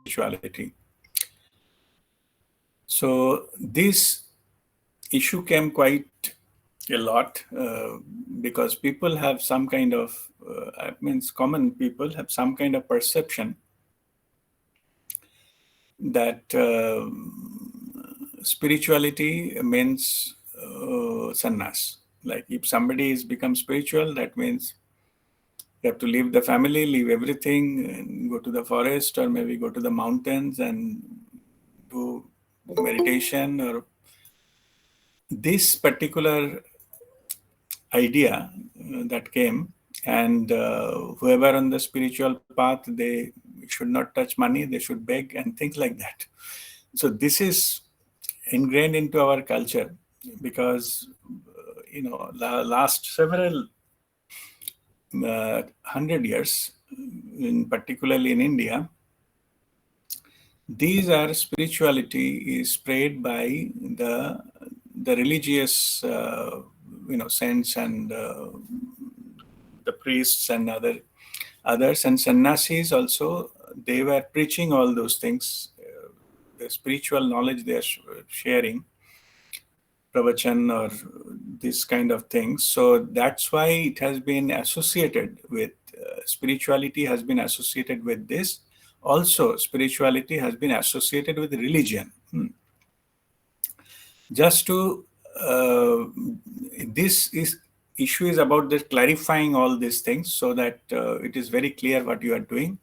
spirituality. So this issue came quite a lot because people have some kind of, common people have some kind of perception that spirituality means sannyas. Like if somebody is become spiritual, that means you have to leave the family, leave everything, and go to the forest or maybe go to the mountains and do meditation. Or this particular idea that came, and whoever on the spiritual path, they should not touch money, they should beg and things like that. So this is ingrained into our culture because last several 100 years, particularly in India, these are spirituality is spread by the religious saints and the priests and others, and sannyasis also. They were preaching all those things, the spiritual knowledge they are sharing, pravachan or this kind of things. So that's why it has been associated with spirituality has been associated with this. Also, spirituality has been associated with religion. Just to this is issue is about the clarifying all these things so that it is very clear what you are doing.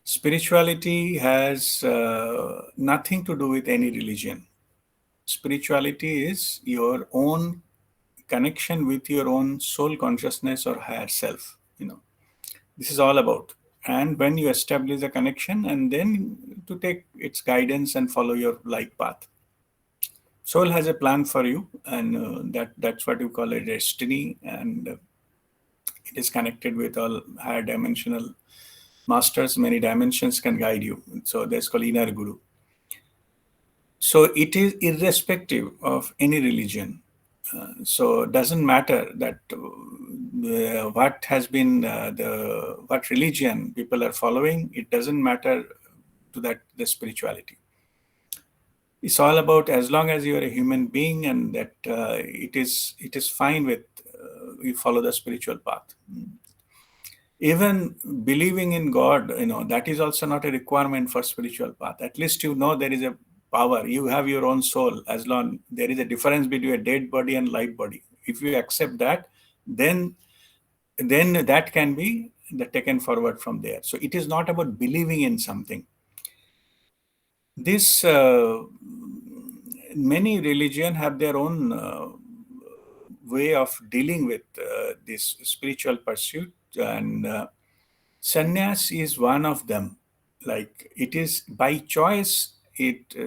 Spirituality has nothing to do with any religion. Spirituality is your own connection with your own soul consciousness or higher self. This is all about. And when you establish a connection, and then to take its guidance and follow your life path. Soul has a plan for you, and that's what you call a destiny, and it is connected with all higher dimensional masters. Many dimensions can guide you. So that's called inner guru. So it is irrespective of any religion. So it doesn't matter that what has been what religion people are following. It doesn't matter to that the spirituality. It's all about, as long as you are a human being, and that it is fine with you follow the spiritual path. Even believing in God, that is also not a requirement for spiritual path. At least there is a power. You have your own soul. As long there is a difference between a dead body and live body. If you accept that, then that can be taken forward from there. So it is not about believing in something. This many religions have their own way of dealing with this spiritual pursuit, and sannyas is one of them. Like it is by choice.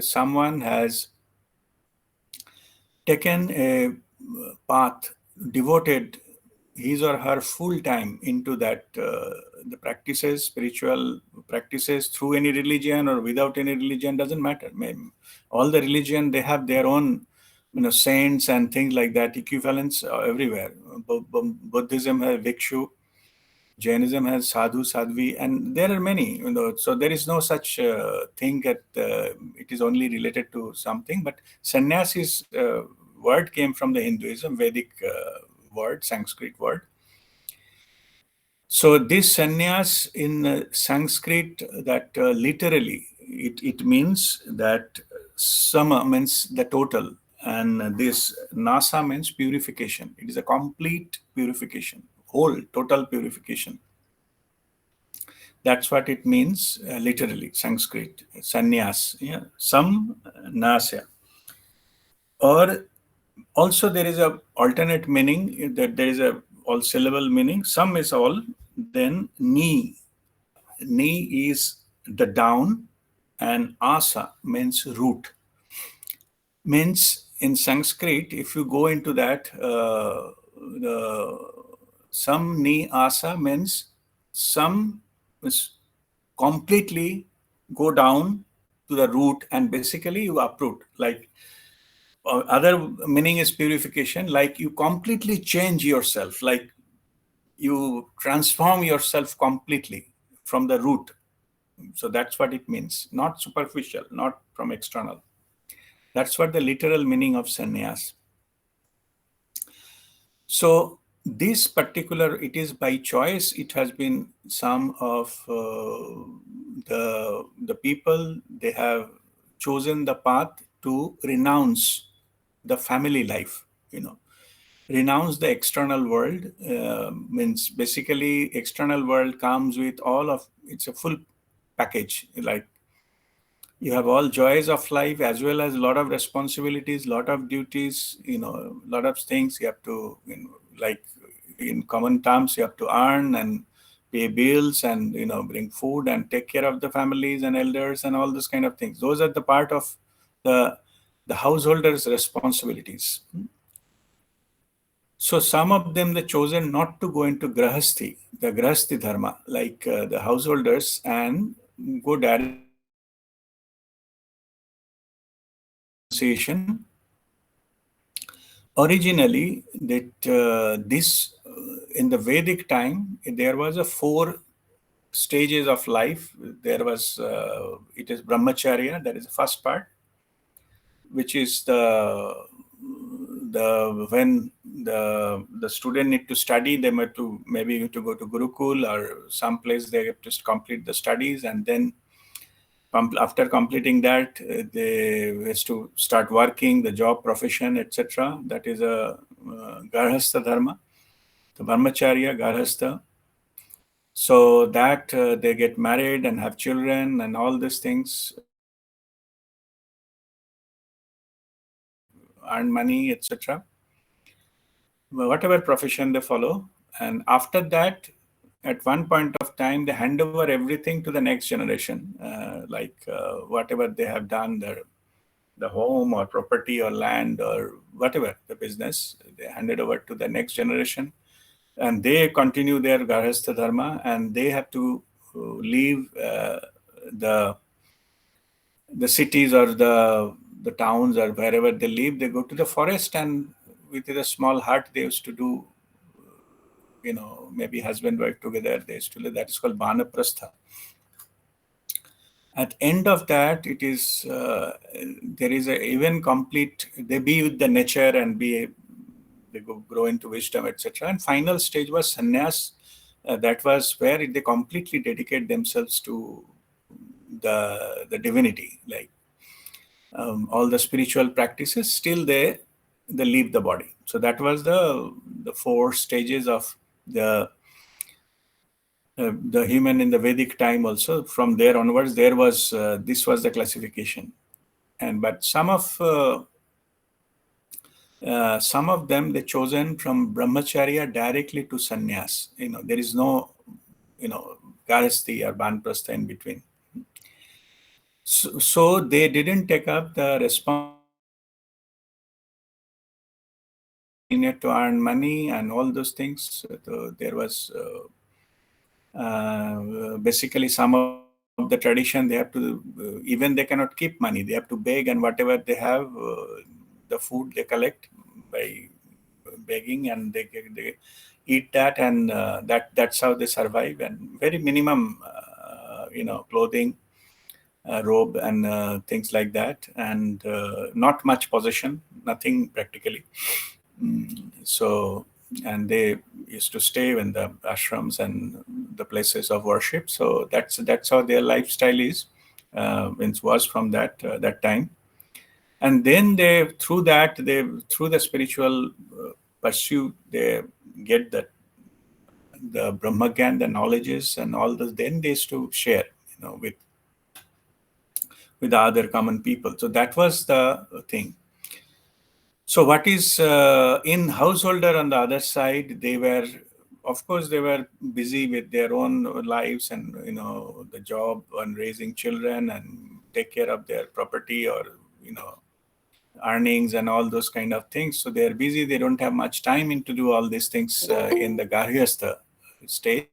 Someone has taken a path, devoted his or her full time into that the practices, spiritual practices, through any religion or without any religion, doesn't matter. All the religion, they have their own saints and things like that, equivalents everywhere. Buddhism has Bhikshu, Jainism has sadhu, sadhvi, and there are many. So there is no such thing that it is only related to something. But sannyas word came from the Hinduism, Vedic word, Sanskrit word. So this sannyas in Sanskrit, that literally it means that sama means the total, and this nasa means purification. It is a complete purification, whole total purification. That's what it means literally, Sanskrit, sannyas, sam nasya. Or also there is a alternate meaning, that there is a all syllable meaning. Some is all, then ni. Ni is the down, and asa means root. Means in Sanskrit, if you go into that, the sam ni asa means some is completely go down to the root, and basically you uproot. Like other meaning is purification, like you completely change yourself, like you transform yourself completely from the root. So that's what it means, not superficial, not from external. That's what the literal meaning of sannyas. So this particular, it is by choice. It has been some of the people, they have chosen the path to renounce the family life. Renounce the external world, means basically external world comes with all of, it's a full package. Like, you have all joys of life as well as a lot of responsibilities, lot of duties, lot of things you have to, like, in common terms, you have to earn and pay bills and bring food and take care of the families and elders and all those kind of things. Those are the part of the the householders responsibilities. So some of them, they chosen not to go into the grahasti dharma, like the householders, and go directly into renunciation. Originally, that this in the Vedic time, there was a four stages of life. There was it is brahmacharya, that is the first part, which is the when the student need to study, they might to maybe to go to Gurukul or some place, they have to complete the studies, and then after completing that, they has to start working, the job, profession, etc. That is a garhastha dharma, the brahmacharya garhastha. So that they get married and have children and all these things, earn money, etc. Whatever profession they follow, and after that, at one point of time, they hand over everything to the next generation, like whatever they have done, the home or property or land or whatever the business, they hand it over to the next generation, and they continue their garhastha dharma, and they have to leave the the cities or the towns or wherever they live. They go to the forest, and with a small hut they used to do, maybe husband wife together, they used to live. That is called banaprastha. At end of that, it is there is a even complete, they be with the nature and they grow into wisdom, etc. And final stage was sannyas. That was where they completely dedicate themselves to the divinity, like all the spiritual practices. Still they leave the body. So that was the four stages of the the human in the Vedic time. Also, from there onwards, there was this was the classification. And but some of them, they chosen from brahmacharya directly to sannyas. There is no garhasti or banprastha in between. So they didn't take up the responsibility to need to earn money and all those things. So there was basically some of the tradition, they have to even they cannot keep money, they have to beg, and whatever they have, the food they collect by begging, and they eat that, and that's how they survive, and very minimum clothing, robe, and things like that, and not much possession, nothing practically. So, and they used to stay in the ashrams and the places of worship. So that's how their lifestyle is. It was from that time, and then they through the spiritual pursuit, they get the Brahmagyan, the knowledges, and all this. Then they used to share, with the other common people. So that was the thing. So what is in householder on the other side? They were, of course, they were busy with their own lives, and the job and raising children and take care of their property, or earnings and all those kind of things. So they are busy. They don't have much time to do all these things in the garhyastha stage,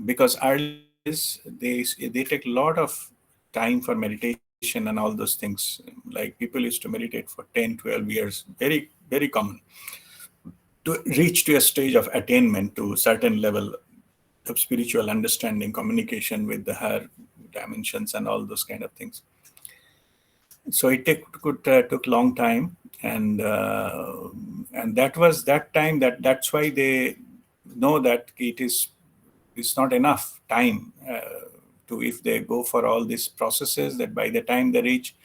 because early days they take a lot of time for meditation and all those things. Like people used to meditate for 10, 12 years, very common, to reach to a stage of attainment to a certain level. of spiritual understanding, communication with the higher dimensions, and all those kind of things. So it took long time, and that was that time, that's why they know that it's not enough time to, if they go for all these processes, that by the time they reach,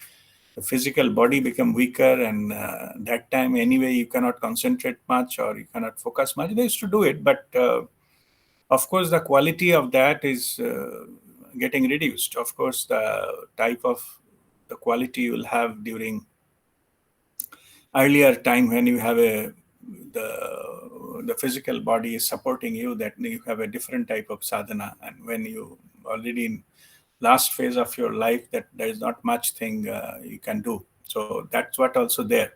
the physical body become weaker, and that time anyway you cannot concentrate much or you cannot focus much. They used to do it, but of course the quality of that is getting reduced. Of course, the type of the quality you will have during earlier time, when you have the the physical body is supporting you, that you have a different type of sadhana, and when you already in last phase of your life, that there is not much thing you can do. So that's what also there.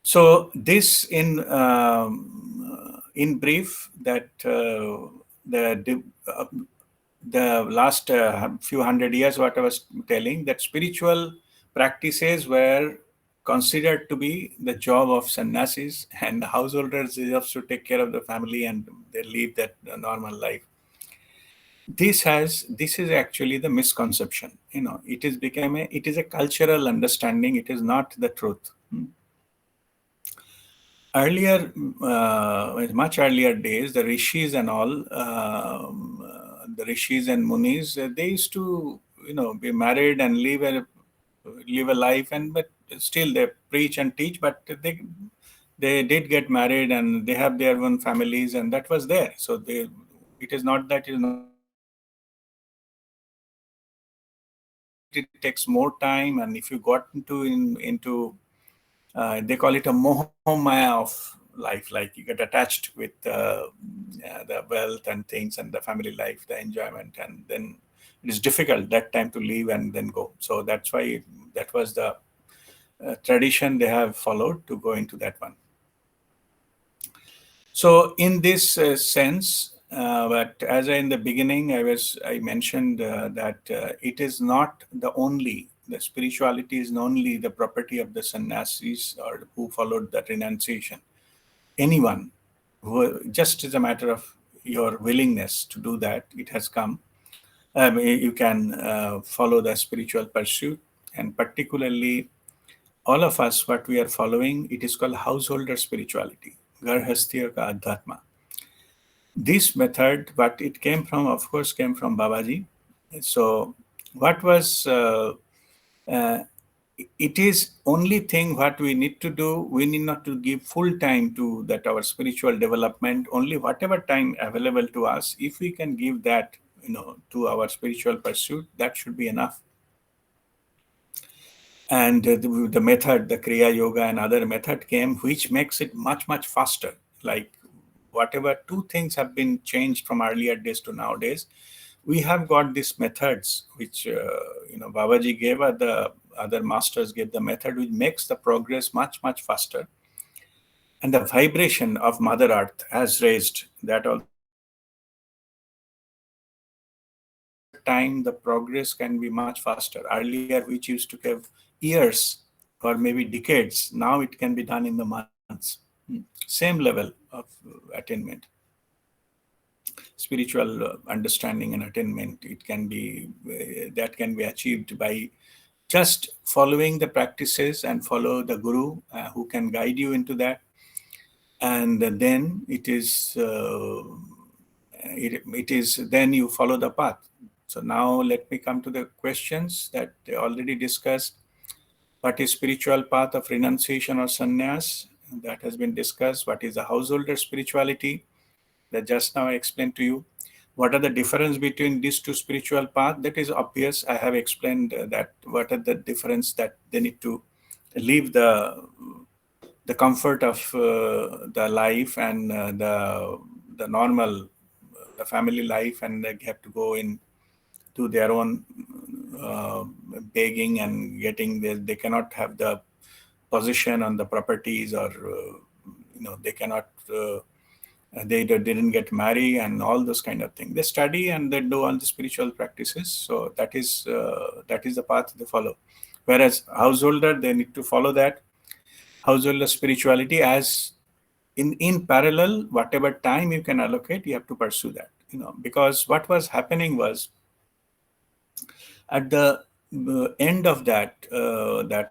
So this in brief, that uh, the last few hundred years, what I was telling, that spiritual practices were considered to be the job of sannyasis, and the householders have to take care of the family and they live that normal life. This is actually the misconception. It is a cultural understanding. It is not the truth. Earlier, much earlier days, the rishis and all, the rishis and munis, they used to, be married and live a life, and but still they preach and teach. But they did get married and they have their own families, and that was there. So it is not that it is not important. It takes more time, and if you got into they call it a moha maya of life, like you get attached with the wealth and things and the family life, the enjoyment, and then it is difficult that time to leave and then go. So that's why that was the tradition they have followed to go into that one. So in this sense, but as in the beginning, I mentioned that it is not the spirituality is not only the property of the sannyasis or who followed the renunciation. Anyone who, just as a matter of your willingness to do that, it has come. You can follow the spiritual pursuit, and particularly all of us, what we are following, it is called householder spirituality, garhasthiya ka adhyatma. This method, what it came from, of course, came from Babaji. So what was uh, it is only thing what we need to do. We need not to give full time to that our spiritual development. Only whatever time available to us, if we can give that, to our spiritual pursuit, that should be enough. And the method, the Kriya Yoga and other method came, which makes it much faster. Like whatever two things have been changed from earlier days to nowadays, we have got these methods which Babaji gave, or the other masters gave the method, which makes the progress much faster. And the vibration of Mother Earth has raised. That also is there. Shorter time, the progress can be much faster. Earlier, which used to have years or maybe decades, now it can be done in the months. Same level of attainment, spiritual understanding and attainment. It can be that can be achieved by just following the practices and follow the guru who can guide you into that, and then it is then you follow the path. So now let me come to the questions that they already discussed. What is spiritual path of renunciation or sannyas? That has been discussed. What is the householder spirituality? That just now I explained to you. What are the difference between these two spiritual paths? That is obvious. I have explained that what are the difference, that they need to leave the comfort of the life and the normal the family life, and they have to go in to their own uh, begging and getting there. They cannot have the possession on the properties, or they cannot they didn't get married and all those kind of things. They study and they do all the spiritual practices. So that is the path they follow. Whereas householder, they need to follow that householder spirituality as in parallel, whatever time you can allocate, you have to pursue that. Because what was happening was, at the end of that the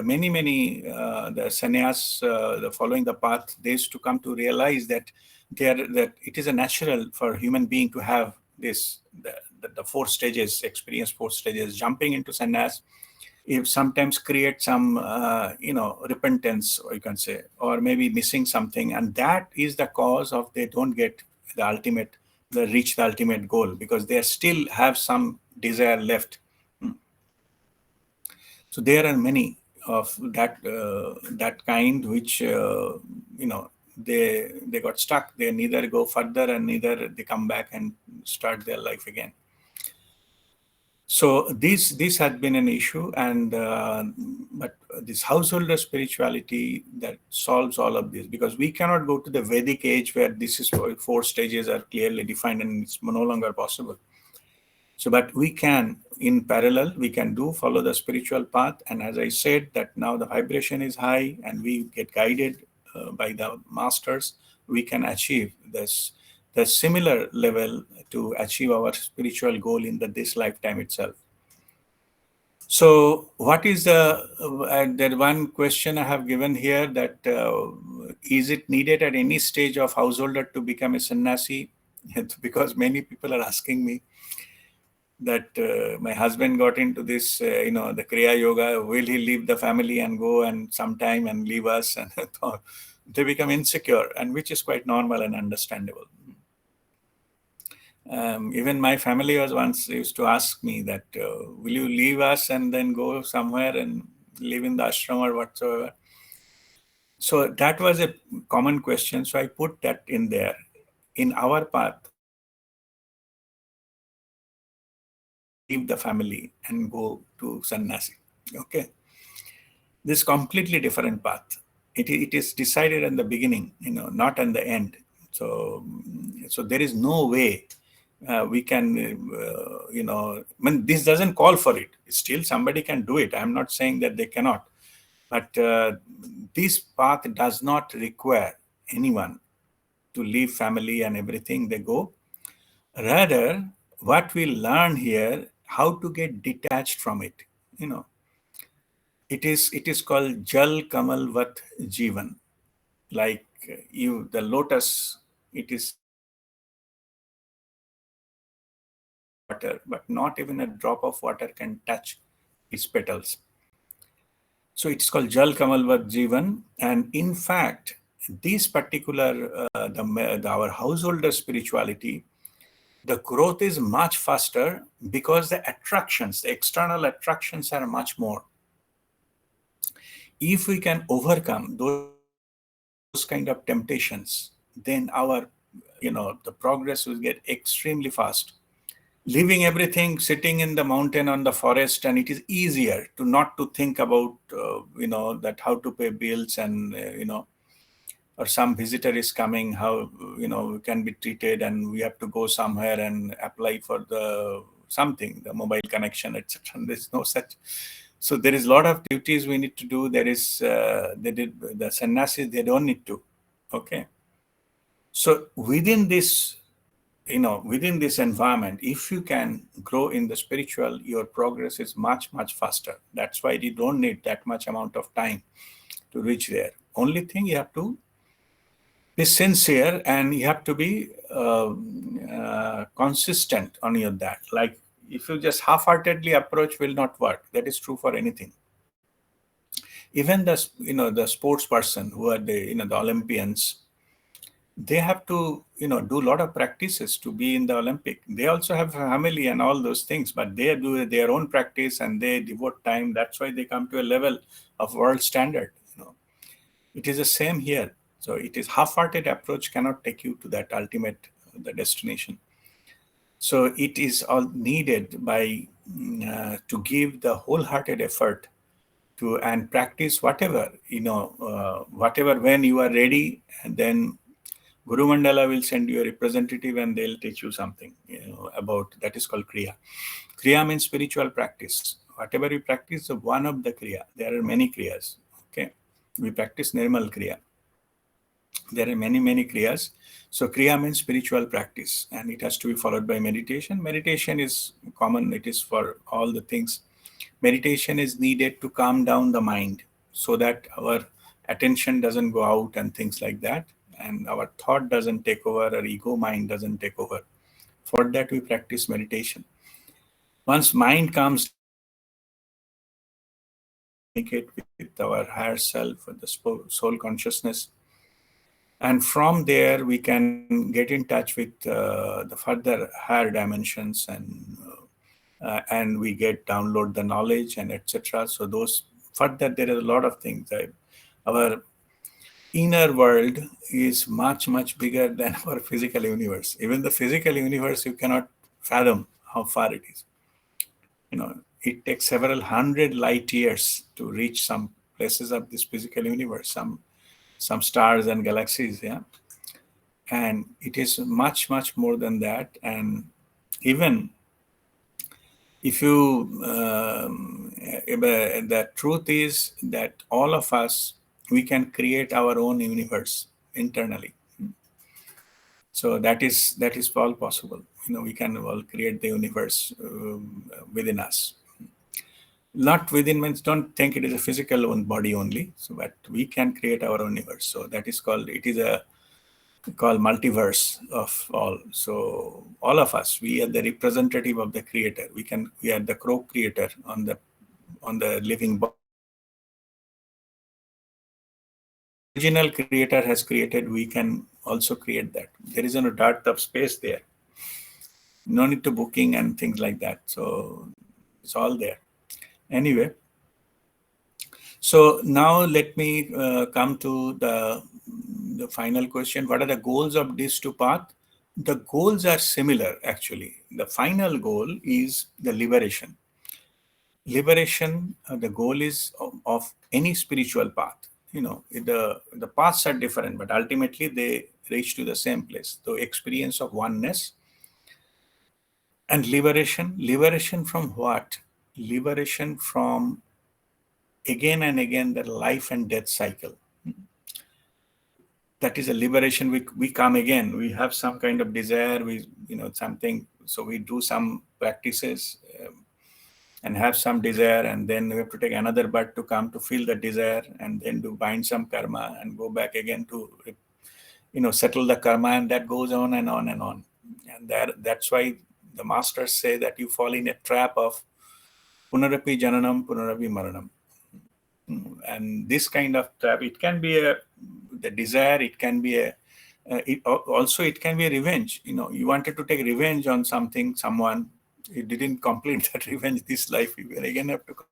many the sannyas, the following the path, they used to come to realize that that it is a natural for human being to have this the four stages, experience four stages. Jumping into sannyas, if sometimes create some repentance, or you can say, or maybe missing something, and that is the cause of they don't get the reach the ultimate goal, because they still have some desire left. So there are many of that kind, which they got stuck. They neither go further and neither they come back and start their life again. So this had been an issue, and but this householder spirituality that solves all of this, because we cannot go to the Vedic age where this is four stages are clearly defined and it's no longer possible. So, but we can, in parallel, we can follow the spiritual path. And as I said, that now the vibration is high and we get guided by the masters, we can achieve the similar level to achieve our spiritual goal in this lifetime itself. So, what is there one question I have given here, that is it needed at any stage of householder to become a sannyasi? Because many people are asking me that my husband got into this, the Kriya Yoga. Will he leave the family and go and sometime and leave us? And they become insecure, and which is quite normal and understandable. Even my family was once used to ask me that, will you leave us and then go somewhere and live in the ashram or whatsoever? So that was a common question. So I put that in there. In our path, leave the family and go to sannyasi. Okay. This completely different path. It is decided in the beginning, not in the end. So there is no way we can, this doesn't call for it. Still, somebody can do it. I'm not saying that they cannot, but this path does not require anyone to leave family and everything. They go. Rather, what we learn here, how to get detached from it. It is called Jal Kamal Vat Jivan. Like the lotus, it is water, but not even a drop of water can touch its petals. So it's called Jal Kamal Vat Jivan. And in fact, this particular, our householder spirituality, the growth is much faster, because the external attractions are much more. If we can overcome those kind of temptations, then our, the progress will get extremely fast. Leaving everything, sitting in the mountain on the forest, and it is easier to not to think about, that how to pay bills, and, or some visitor is coming, how, we can be treated, and we have to go somewhere and apply for the something, the mobile connection, etc. There's no such. So there is a lot of duties we need to do. There is, the sannyasis, they don't need to. Okay. So within this environment, if you can grow in the spiritual, your progress is much, much faster. That's why you don't need that much amount of time to reach there. Only thing, you have to be sincere, and you have to be consistent on that. Like, if you just half-heartedly approach, will not work. That is true for anything. Even the sports person who are the Olympians, they have to do a lot of practices to be in the Olympic. They also have family and all those things, but they do their own practice and they devote time. That's why they come to a level of world standard. It is the same here. So it is half-hearted approach cannot take you to that ultimate the destination. So it is all needed by to give the wholehearted effort to and practice whatever whatever when you are ready, and then Guru Mandala will send you a representative and they'll teach you something about that is called Kriya. Kriya means spiritual practice. Whatever you practice, one of the Kriya. There are many Kriyas. Okay. We practice Nirmal Kriya. There are many, many Kriyas. So Kriya means spiritual practice, and it has to be followed by meditation. Meditation is common, it is for all the things. Meditation is needed to calm down the mind so that our attention doesn't go out and things like that, and our thought doesn't take over, our ego mind doesn't take over. For that, we practice meditation. Once mind calms down, communicate with our higher self, with the soul consciousness, and from there we can get in touch with the further higher dimensions, and we get download the knowledge and etc. So those further, there is a lot of things that our inner world is much much bigger than our physical universe. Even the physical universe, you cannot fathom how far it is. You know, it takes several hundred light years to reach some places of this physical universe, some stars and galaxies. Yeah, and it is much much more than that. And even if you the truth is that all of us, we can create our own universe internally. So that is all possible. You know, we can all create the universe within us. Not within means, don't think it is a physical own body only. So but we can create our own universe. So that is called, it is a called multiverse of all. So all of us, we are the representative of the creator. We are the co-creator on the living body. So the original creator has created, we can also create that. There is no dearth of space there. No need to booking and things like that. So it's all there. Anyway, so now let me come to the final question. What are the goals of these two paths? The goals are similar actually. The final goal is the liberation. Liberation, the goal is of any spiritual path. You know, the paths are different, but ultimately they reach to the same place. The experience of oneness and liberation. Liberation from what? Liberation from again and again the life and death cycle. That is a liberation. We come again, we have some kind of desire, we, you know, something, so we do some practices, and have some desire, and then we have to take another birth to come to feel the desire, and then to bind some karma and go back again to, you know, settle the karma, and that goes on and on and on. And that's why the masters say that you fall in a trap of punarapi jananam punarapi maranam. And this kind of trap, it can be the desire, it can be also it can be a revenge. You know, you wanted to take revenge on something, someone, you didn't complete that revenge this life, you will again have to complete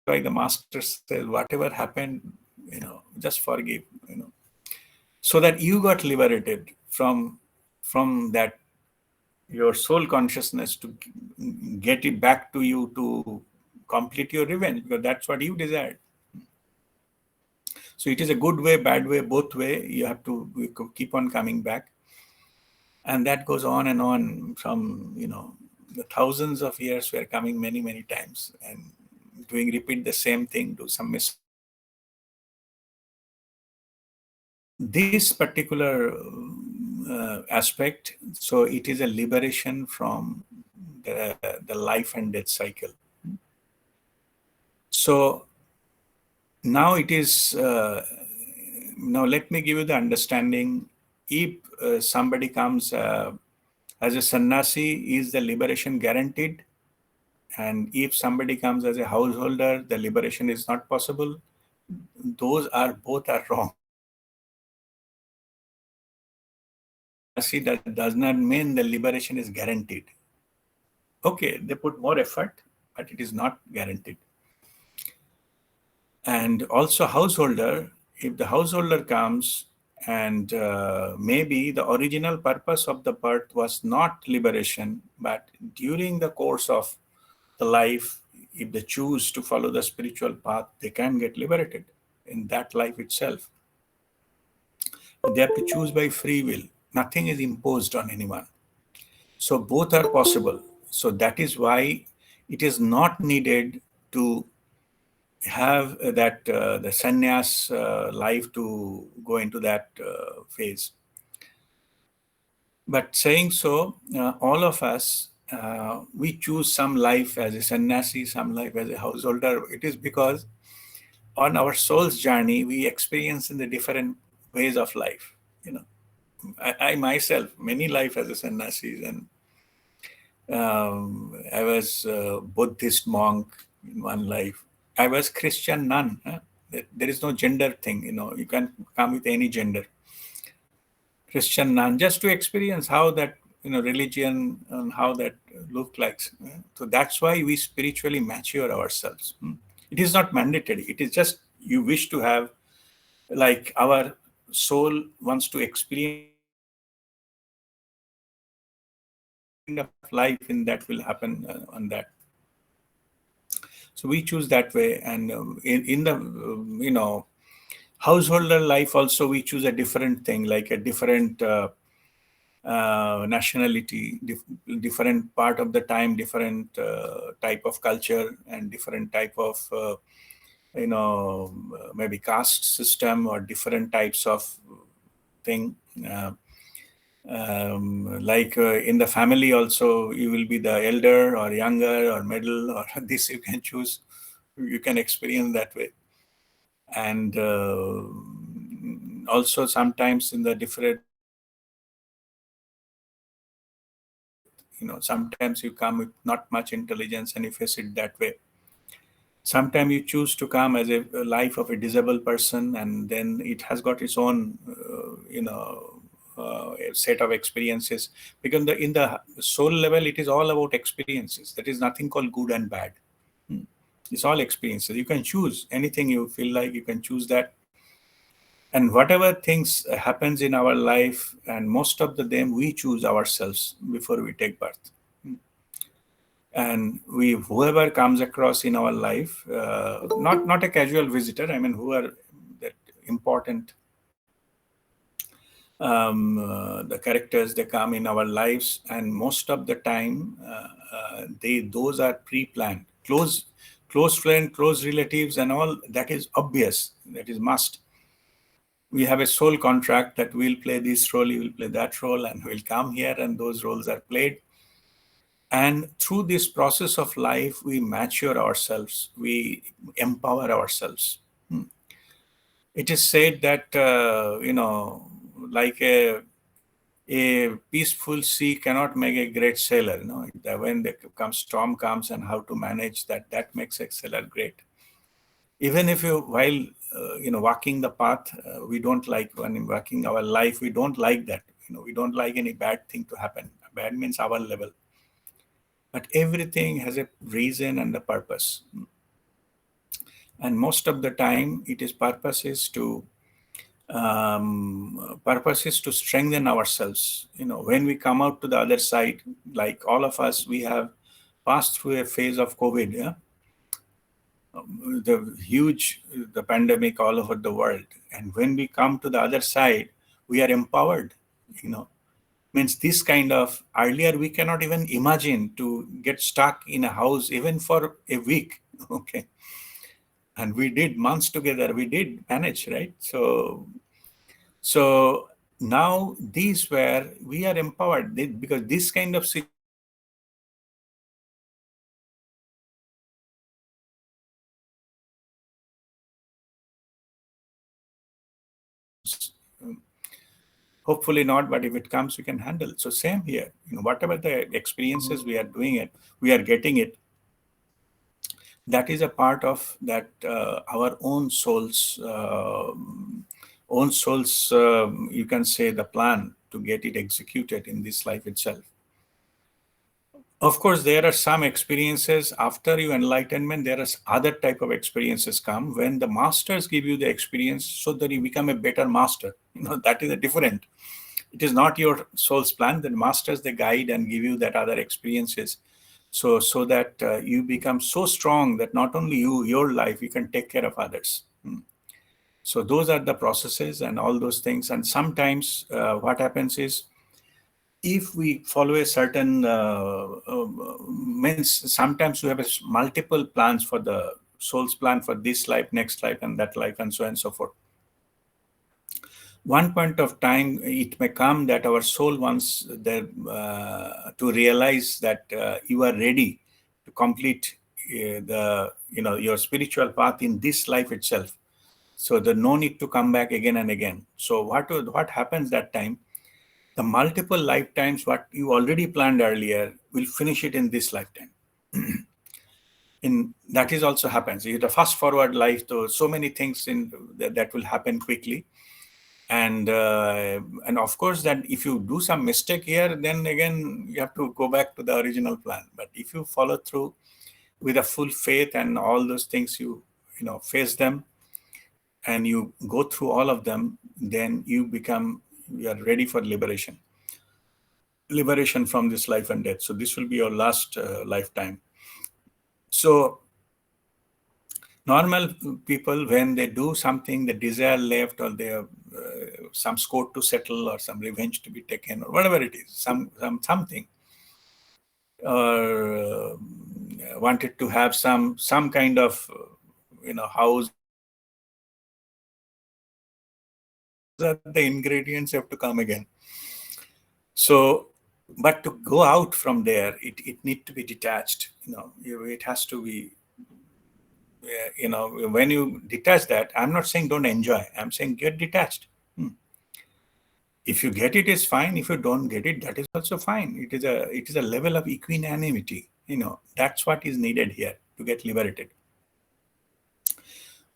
it. That's why the master says, whatever happened, you know, just forgive, you know, so that you got liberated from that, your soul consciousness, to get it back to you, to complete your revenge, because that's what you desired. So it is a good way, bad way, both way. You have to keep on coming back, and that goes on and on from, you know, the thousands of years. We are coming many many times and doing repeat the same thing, do some mistakes. This particular aspect, so it is a liberation from the life and death cycle. So now it is, now let me give you the understanding. If somebody comes as a sannyasi, is the liberation guaranteed? And if somebody comes as a householder, the liberation is not possible. Those are both are wrong. Sannyasi, that does not mean the liberation is guaranteed. Okay, they put more effort, but it is not guaranteed. And also householder, if the householder comes, and maybe the original purpose of the birth was not liberation, but during the course of the life, if they choose to follow the spiritual path, they can get liberated in that life itself. They have to choose by free will. Nothing is imposed on anyone. So both are possible. So that is why it is not needed to have that the sannyas life to go into that phase. But saying so, all of us, we choose some life as a sannyasi, some life as a householder. It is because on our soul's journey, we experience in the different ways of life. You know, I myself, many life as a sannyasi, and I was a Buddhist monk in one life. I was Christian nun. Huh? There is no gender thing. You know, you can come with any gender. Christian nun, just to experience how that religion and how that look like. So that's why we spiritually mature ourselves. It is not mandatory. It is just you wish to have, like our soul wants to experience that kind of life, in that will happen on that. So we choose that way, and in the householder life also we choose a different thing, like a different nationality, different part of the time, different type of culture, and different type of maybe caste system, or different types of thing. Uh, in the family also, you will be the elder or younger or middle, or this you can choose. You can experience that way. And also sometimes in the different sometimes you come with not much intelligence and you face it that way. Sometimes you choose to come as a life of a disabled person, and then it has got its own set of experiences, because in the soul level it is all about experiences. That is nothing called good and bad. Hmm. It's all experiences. You can choose anything you feel like, you can choose that. And whatever things happens in our life, and most of the them we choose ourselves before we take birth. And we, whoever comes across in our life, not a casual visitor, I mean who are that important, the characters, they come in our lives, and most of the time they those are pre-planned. Close friend, close relatives and all, that is obvious, that is must. We have a soul contract that we'll play this role, you will play that role, and we'll come here, and those roles are played. And through this process of life, we mature ourselves, we empower ourselves. It is said that, like a peaceful sea cannot make a great sailor. That when the storm comes, and how to manage that, that makes a sailor great. Even if you, while walking the path, we don't like, when walking our life, we don't like that. We don't like any bad thing to happen. Bad means our level. But everything has a reason and a purpose. And most of the time, it is purpose is to strengthen ourselves. When we come out to the other side, like all of us, we have passed through a phase of COVID. Yeah? The huge, the pandemic all over the world. And when we come to the other side, we are empowered. You know, means this kind of, earlier we cannot even imagine to get stuck in a house even for a week. Okay, and we did months together, we did manage, right? So now these where we are empowered, because this kind of situations hopefully not, but if it comes, we can handle. So same here, whatever the experiences we are doing it, we are getting it, that is a part of that our own souls, you can say, the plan to get it executed in this life itself. Of course, there are some experiences after your enlightenment. There are other type of experiences come when the masters give you the experience, so that you become a better master. That is a different. It is not your soul's plan. The masters, they guide and give you that other experiences, so that you become so strong that not only your life, you can take care of others. So those are the processes and all those things. And sometimes what happens is, if we follow a certain means, sometimes we have multiple plans for the soul's plan for this life, next life, and that life, and so on and so forth. One point of time, it may come that our soul wants to realize that you are ready to complete your spiritual path in this life itself. So there's no need to come back again and again. So what happens that time? The multiple lifetimes what you already planned earlier will finish it in this lifetime. In that is also happens. You the fast forward life, so many things in that will happen quickly. And of course that if you do some mistake here, then again you have to go back to the original plan. But if you follow through with a full faith and all those things, you face them and you go through all of them, then you are ready for liberation from this life and death. So this will be your last lifetime. So normal people, when they do something, the desire left, or they have some score to settle, or some revenge to be taken, or whatever it is, something, or wanted to have some kind of house, that the ingredients have to come again. So, but to go out from there, it need to be detached. It has to be. When you detach that, I'm not saying don't enjoy. I'm saying get detached. If you get it, is fine. If you don't get it, that is also fine. It is a level of equanimity. That's what is needed here to get liberated.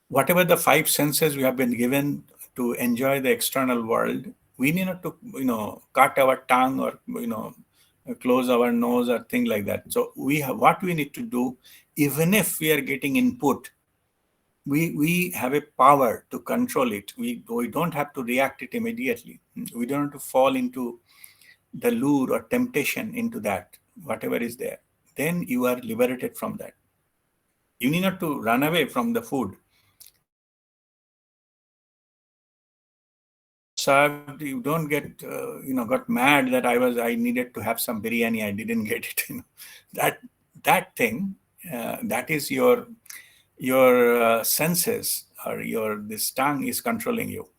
Whatever the five senses we have been given to enjoy the external world, we need not to cut our tongue, or close our nose, or thing like that. So what we need to do, even if we are getting input, we have a power to control it. We don't have to react it immediately. We don't have to fall into the lure or temptation into that, whatever is there. Then you are liberated from that. You need not to run away from the food. Served, you don't get got mad that I needed to have some biryani, I didn't get it. That thing, that is your senses, or this tongue is controlling you.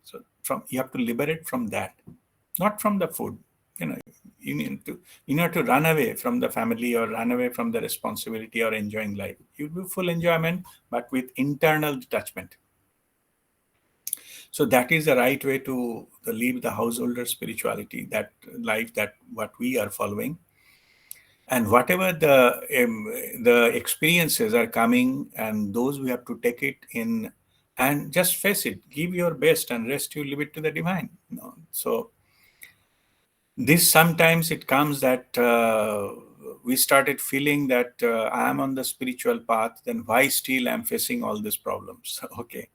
So you have to liberate from that, not from the food. You need to run away from the family, or run away from the responsibility, or enjoying life. You do full enjoyment, but with internal detachment. So that is the right way to live the householder spirituality, that life, that what we are following. And whatever the experiences are coming, and those we have to take it in, and just face it, give your best, and rest you leave it to the divine. So this, sometimes it comes that we started feeling that I am on the spiritual path, then why still I'm facing all these problems? Okay.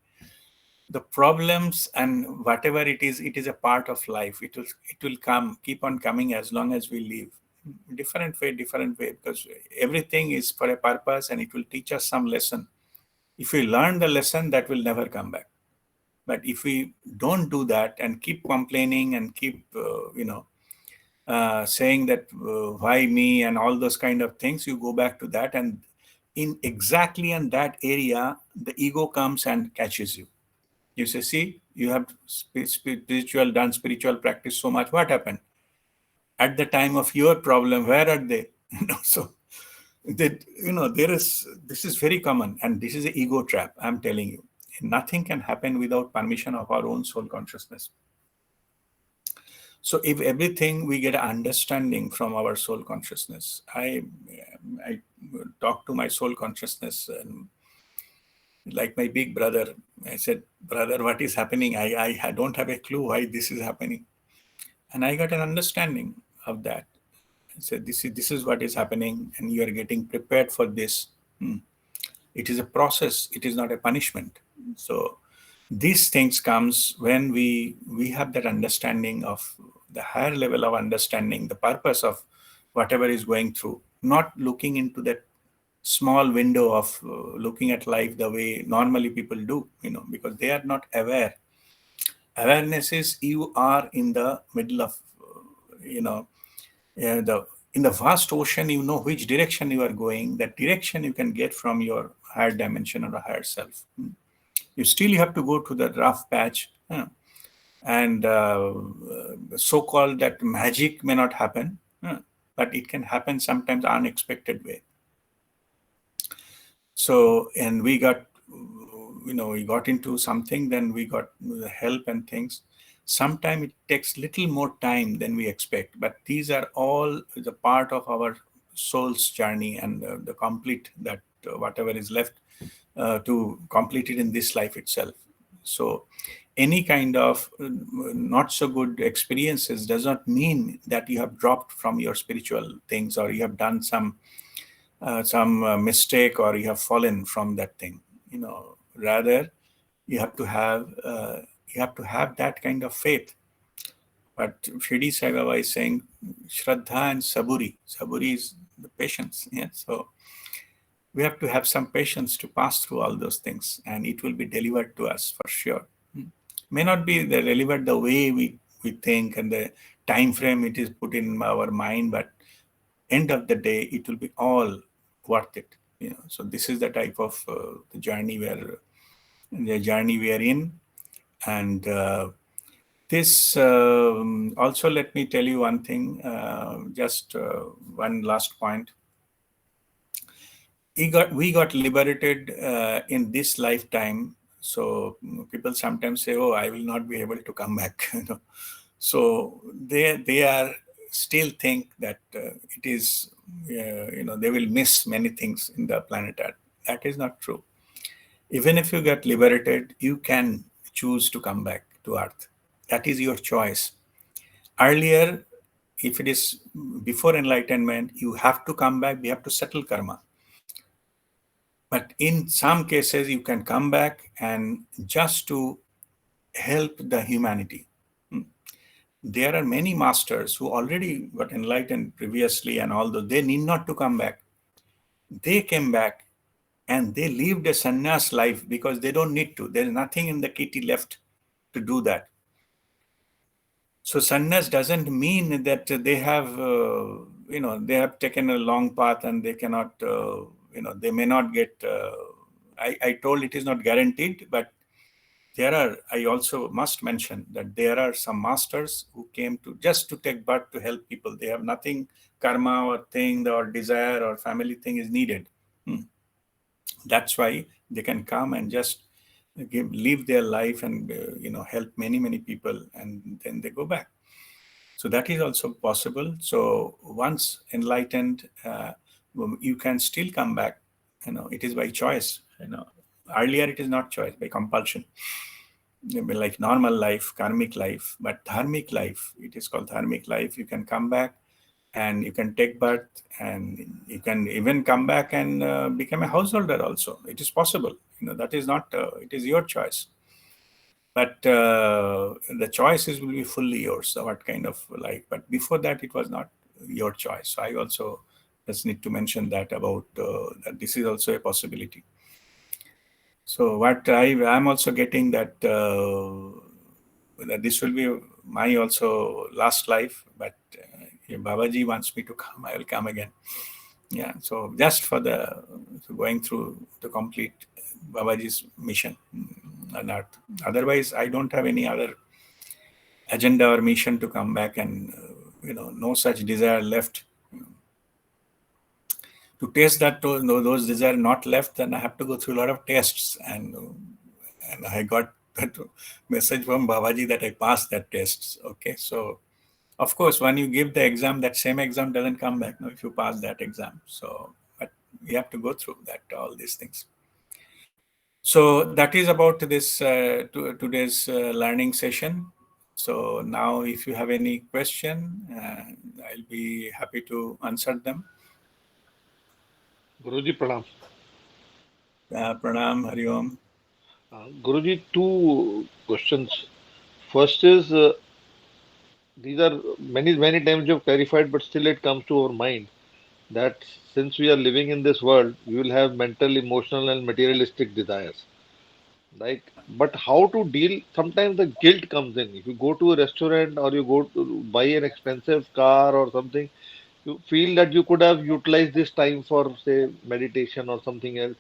The problems and whatever it is a part of life. It will keep on coming as long as we live. Different way, because everything is for a purpose, and it will teach us some lesson. If we learn the lesson, that will never come back. But if we don't do that, and keep complaining, and keep saying that why me, and all those kind of things, you go back to that, and in exactly in that area, the ego comes and catches you. You say, see, you have done spiritual practice so much. What happened? At the time of your problem, where are they? So that, this is very common, and this is an ego trap. I'm telling you, nothing can happen without permission of our own soul consciousness. So if everything we get understanding from our soul consciousness, I talk to my soul consciousness, and like my big brother, I said, brother, what is happening? I don't have a clue why this is happening. And I got an understanding of that. I said, this is what is happening, and you are getting prepared for this. It is a process. It is not a punishment. So these things comes when we have that understanding of the higher level of understanding, the purpose of whatever is going through, not looking into that small window of looking at life the way normally people do, because they are not aware. Awareness is you are in the middle of, the In the vast ocean, you know which direction you are going. That direction you can get from your higher dimension or a higher self. You have to go to the rough patch, and so-called that magic may not happen, but it can happen sometimes unexpected way. So, and we got, we got into something, then we got help and things. Sometimes it takes little more time than we expect, but these are all the part of our soul's journey, and the complete that whatever is left to complete it in this life itself. So any kind of not so good experiences does not mean that you have dropped from your spiritual things, or you have done some mistake, or you have fallen from that thing. Rather, you have to have uh, you have to have that kind of faith. But Shirdi Sai Baba is saying Shraddha and Saburi. Saburi is the patience. Yeah? So we have to have some patience to pass through all those things, and it will be delivered to us for sure. May not be delivered the way we think and the time frame it is put in our mind, but end of the day, it will be all worth it. So this is the type of the journey we are in, and this also, let me tell you one thing, just one last point. We got liberated in this lifetime. So people sometimes say, "Oh, I will not be able to come back." So they are still think that it is, they will miss many things in the planet Earth. That is not true. Even if you get liberated, you can choose to come back to Earth. That is your choice. Earlier, if it is before enlightenment, you have to come back. We have to settle karma. But in some cases, you can come back and just to help the humanity. Hmm. There are many masters who already got enlightened previously, and although they need not to come back, they came back and they lived a sannyas life because they don't need to. There's nothing in the kitty left to do that. So sannyas doesn't mean that they have, they have taken a long path and they cannot, they may not get. I told it is not guaranteed, but I also must mention that there are some masters who came to just to take birth to help people. They have nothing, karma or thing or desire or family thing is needed. Hmm. That's why they can come and just live their life and help many many people, and then they go back. So that is also possible. So once enlightened, you can still come back. It is by choice. Earlier it is not choice, by compulsion. Like normal life, karmic life, but dharmic life, it is called dharmic life. You can come back and you can take birth, and you can even come back and become a householder also. It is possible. That is not, it is your choice. But the choices will be fully yours, so what kind of life. But before that, it was not your choice. So I also just need to mention that about that this is also a possibility. So what I'm also getting that this will be my also last life, but if Babaji wants me to come, I will come again. Yeah, so just for the going through to complete Babaji's mission on earth. Otherwise, I don't have any other agenda or mission to come back, and no such desire left. To taste that, those desire not left, then I have to go through a lot of tests, and I got that message from Babaji that I passed that tests. Okay, so of course, when you give the exam, that same exam doesn't come back. No, if you pass that exam, so but you have to go through that all these things. So that is about this today's learning session. So now, if you have any question, I'll be happy to answer them. Guruji Pranam. Pranam, Hari Om. Guruji, two questions. First is these are many times you have clarified, but still it comes to our mind that since we are living in this world, we will have mental, emotional, and materialistic desires. Like, but how to deal? Sometimes the guilt comes in. If you go to a restaurant or you go to buy an expensive car or something, You feel that you could have utilized this time for, say, meditation or something else,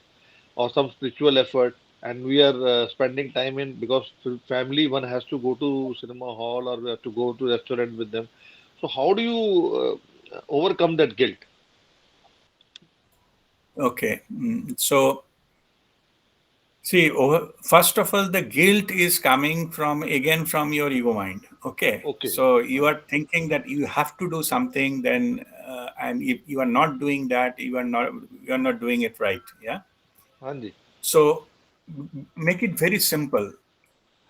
or some spiritual effort, and we are spending time in, because family, one has to go to cinema hall or we have to go to restaurant with them. So how do you overcome that guilt? Okay. So, see, first of all, the guilt is coming from again from your ego mind. Okay. Okay. So you हाँ, are thinking that you have to do something, then, and if you are not doing that, you are not doing it right. Yeah. हाँ जी, So make it very simple.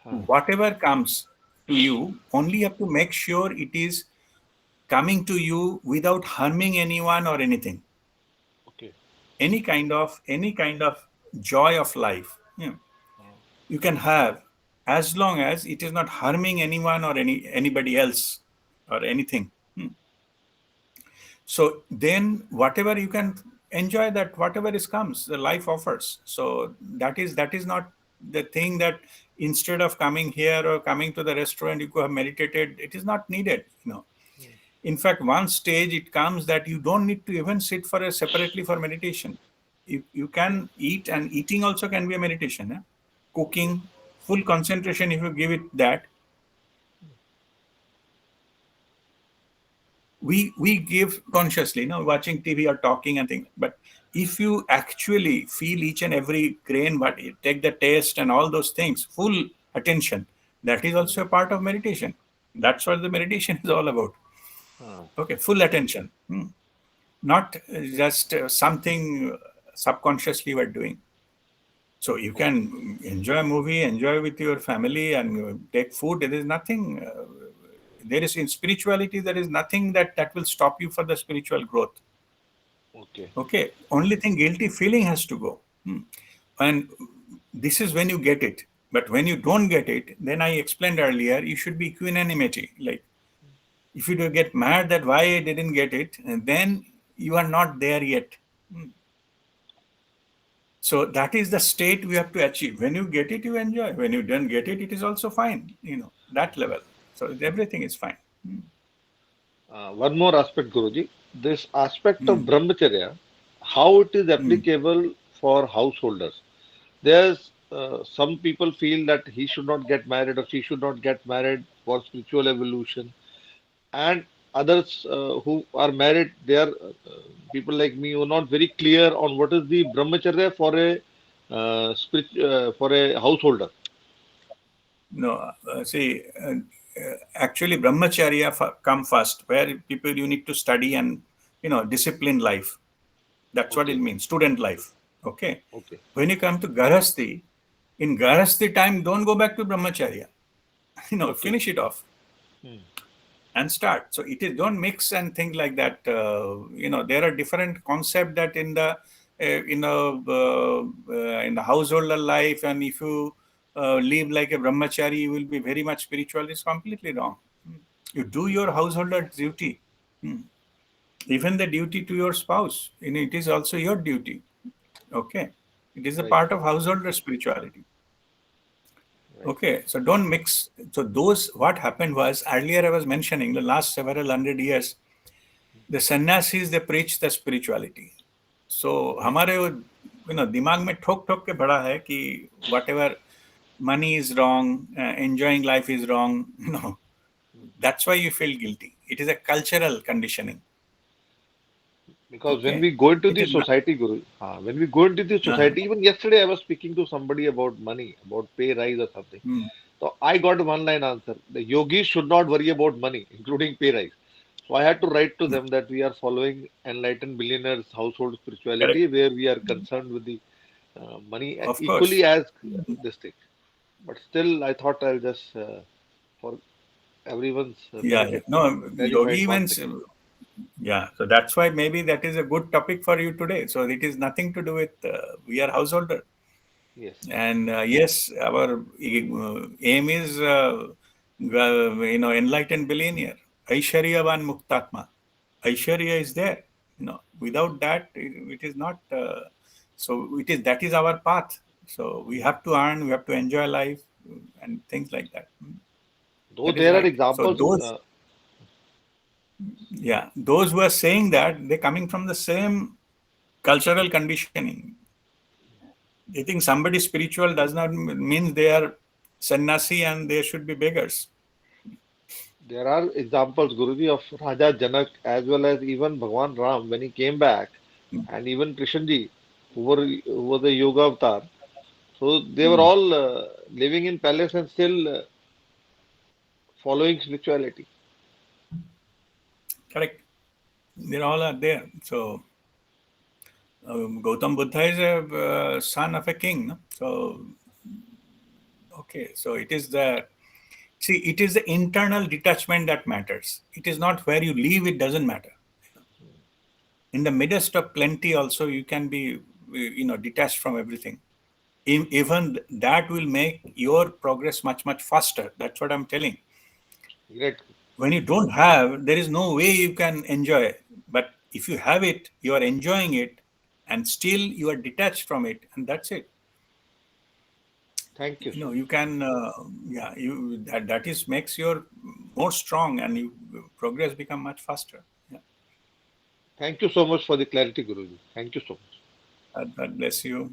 हाँ, Whatever comes to you, only you have to make sure it is coming to you without harming anyone or anything. okay, Any kind of joy of life, हाँ, you can have, as long as it is not harming anyone or anybody else or anything. So then whatever you can enjoy, that whatever is comes the life offers. So that is not the thing that instead of coming here or coming to the restaurant you could have meditated. It is not needed. Hmm, In fact, one stage it comes that you don't need to even sit for a separately for meditation. You can eat, and eating also can be a meditation. okay, Cooking, full concentration, if you give it that, we give consciously, watching TV or talking and things. But if you actually feel each and every grain, but you take the taste and all those things, full attention, that is hmm, also a part of meditation. That's what the meditation is all about. हाँ, Okay, full attention. Not just something subconsciously we're doing. So you okay, can enjoy a movie, enjoy with your family, and take food. There is nothing. There is in spirituality. There is nothing that will stop you for the spiritual growth. okay, Okay. Only thing, guilty feeling has to go. And this is when you get it. But when you don't get it, then I explained earlier, you should be equanimity. Like if you do get mad that why I didn't get it, and then you are not there yet. Hmm. So that is the state we have to achieve. When you get it, you enjoy. When you don't get it, it is also fine. That level. So everything is fine. Mm. One more aspect, Guruji. This aspect of Mm. brahmacharya, how it is Mm. applicable for householders. There's some people feel that he should not get married or she should not get married for spiritual evolution, and others who are married, they are people like me who are not very clear on what is the brahmacharya for a for a householder. No, see, actually, brahmacharya come first, where people you need to study and discipline life. That's what it Okay, means, student life. Okay. okay, When you come to Garhasti, in Garhasti time, don't go back to brahmacharya. okay. Finish it off Hmm, and start. So it is, don't mix and think like that. There are different concept that in the in the householder life, and if you live like a brahmachari, you will be very much spiritual. Is completely wrong. You do your householder duty. Hmm. Even the duty to your spouse, it is also your duty. Okay, it is a right, part of householder spirituality. right. Okay, so don't mix. So those, what happened was, earlier I was mentioning the last several hundred years, the sannyasis, they preach the spirituality. So Okay. हमारे दिमाग में ठोक ठोक के भरा है कि whatever money is wrong, enjoying life is wrong. That's why you feel guilty. It is a cultural conditioning. Because when Okay, we go into it the is not. society, Guru, when we go into the Uh, society, even yesterday I was speaking to somebody about money, about pay rise or something. mm, So I got one line answer. The yogis should not worry about money, including pay rise. So I had to write to them that we are following enlightened billionaires household spirituality, correct. where we are concerned with the money Of course. equally as this thing. But still, I thought I'll just, for everyone's Yeah, yeah. benefit, No, clarified yogi one means, thing. yeah. So that's why maybe that is a good topic for you today. So it is nothing to do with we are householder. Yes, And yes, our aim is enlightened billionaire, Aishwaryavan Muktatma. Aishwarya is there. Without that, it is not. So it is, that is our path. So we have to earn, we have to enjoy life, and things like that. though That is there are right. So examples. those, Yeah, those who are saying that, they're coming from the same cultural conditioning. They think somebody spiritual does not mean they are sannyasi and they should be beggars. There are examples, Guruji, of Raja Janak as well as even Bhagwan Ram when he came back, and even Krishnji, who was a yoga avatar. So they were Mm. all living in palace and still following spirituality. Correct. They all are there. So Gautam Buddha is a son of a king. No? So okay, so it is the see, it is the internal detachment that matters. It is not where you live. It doesn't matter. In the midst of plenty, also you can be detached from everything. Even that will make your progress much faster. That's what I'm telling. Great. When you don't have, there is no way you can enjoy. But if you have it, you are enjoying it, and still you are detached from it, and that's it. Thank you so You much. can yeah, you that is makes your more strong, and you progress become much faster. Yeah. Thank you so much for the clarity, Guruji. Thank you so much. God bless you.